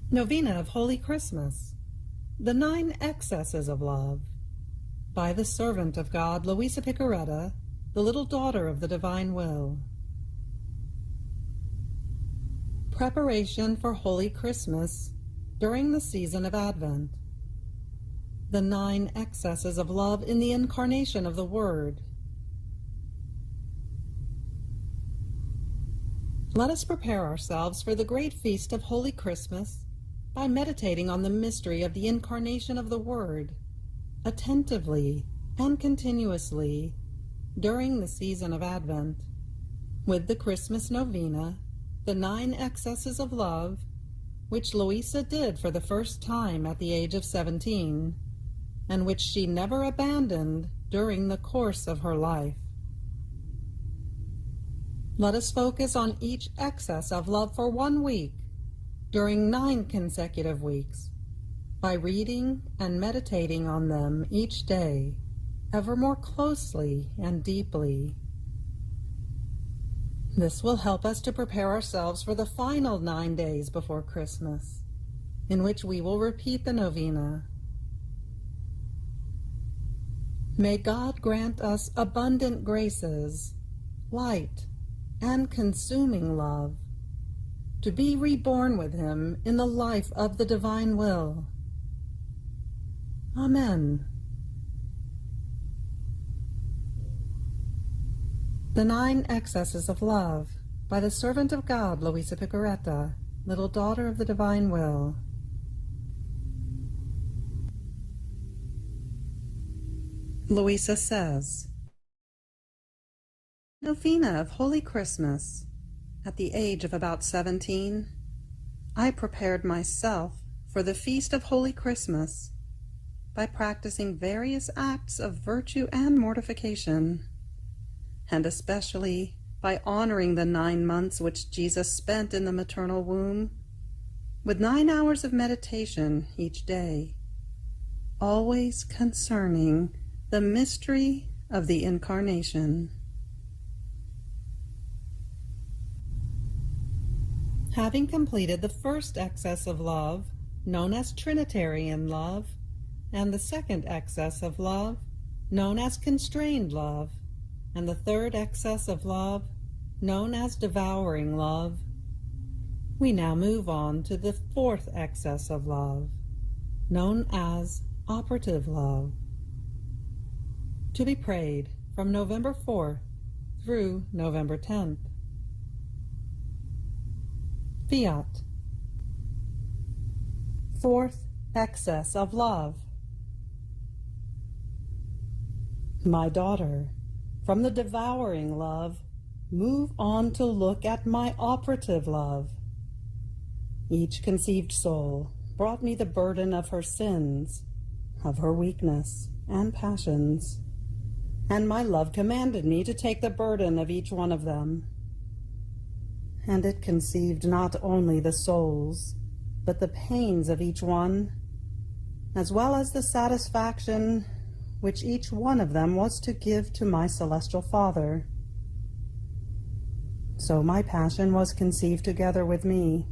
Novena of Holy Christmas, the 9 Excesses of Love, by the servant of God, Louisa Picaretta, the little daughter of the divine will. Preparation for Holy Christmas during the season of Advent. The 9 excesses of love in the incarnation of the Word. Let us prepare ourselves for the great feast of Holy Christmas by meditating on the mystery of the incarnation of the Word, attentively and continuously during the season of Advent, with the Christmas Novena, the 9 excesses of love, which Louisa did for the first time at the age of 17, and which she never abandoned during the course of her life. Let us focus on each excess of love for 1 week, during 9 consecutive weeks, by reading and meditating on them each day, ever more closely and deeply. This will help us to prepare ourselves for the final 9 days before Christmas, in which we will repeat the novena. May God grant us abundant graces, light, and consuming love, to be reborn with Him in the life of the divine will. Amen. The 9 Excesses of Love, by the servant of God, Louisa Picaretta, little daughter of the divine will. Louisa says, Novena of Holy Christmas. At the age of about 17, I prepared myself for the feast of Holy Christmas by practicing various acts of virtue and mortification, and especially by honoring the 9 months which Jesus spent in the maternal womb, with 9 hours of meditation each day, always concerning the mystery of the Incarnation. Having completed the first excess of love, known as Trinitarian love, and the second excess of love, known as constrained love, and the third excess of love, known as devouring love, we now move on to the 4th excess of love, known as operative love, to be prayed from November 4th through November 10th. Fiat. 4th excess of love. My daughter, from the devouring love, move on to look at my operative love. Each conceived soul brought me the burden of her sins, of her weakness and passions, and my love commanded me to take the burden of each one of them. And it conceived not only the souls, but the pains of each one, as well as the satisfaction which each one of them was to give to my celestial Father. So my passion was conceived together with me.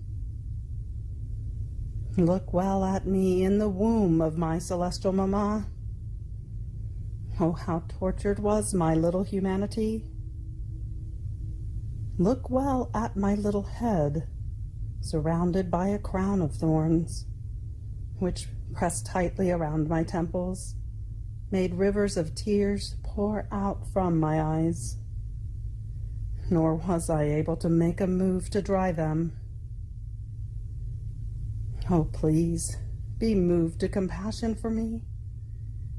Look well at me in the womb of my celestial Mamma. Oh, how tortured was my little humanity! Look well at my little head, surrounded by a crown of thorns, which, pressed tightly around my temples, made rivers of tears pour out from my eyes. Nor was I able to make a move to dry them. Oh, please, be moved to compassion for me.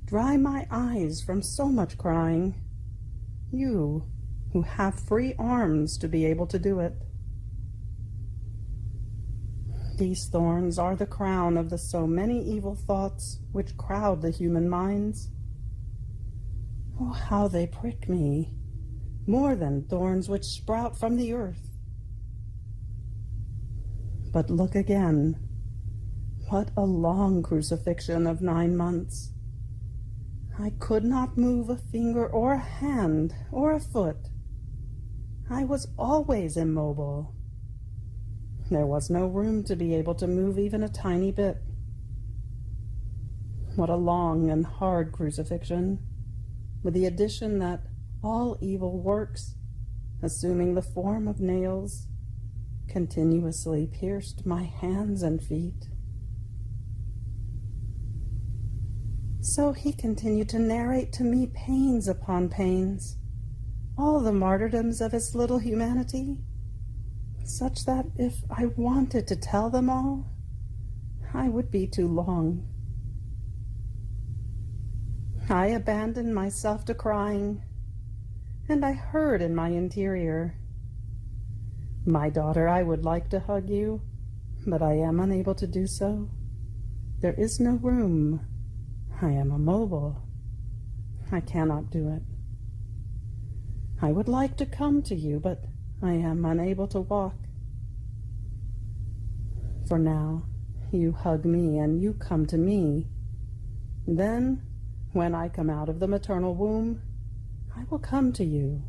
Dry my eyes from so much crying, you who have free arms to be able to do it. These thorns are the crown of the so many evil thoughts which crowd the human minds. Oh, how they prick me, more than thorns which sprout from the earth. But look again, what a long crucifixion of 9 months. I could not move a finger or a hand or a foot. I was always immobile. There was no room to be able to move even a tiny bit. What a long and hard crucifixion, with the addition that all evil works, assuming the form of nails, continuously pierced my hands and feet. So he continued to narrate to me pains upon pains, all the martyrdoms of his little humanity, such that if I wanted to tell them all, I would be too long. I abandoned myself to crying, and I heard in my interior, "My daughter, I would like to hug you, but I am unable to do so. There is no room. I am immobile. I cannot do it. I would like to come to you, but I am unable to walk. For now, you hug me and you come to me. Then, when I come out of the maternal womb, I will come to you."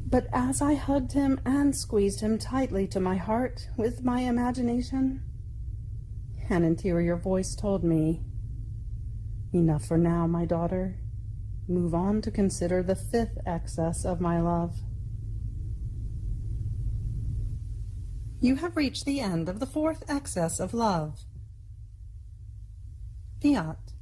But as I hugged him and squeezed him tightly to my heart with my imagination, an interior voice told me, "Enough for now, my daughter. Move on to consider the fifth excess of my love." You have reached the end of the fourth excess of love. Fiat.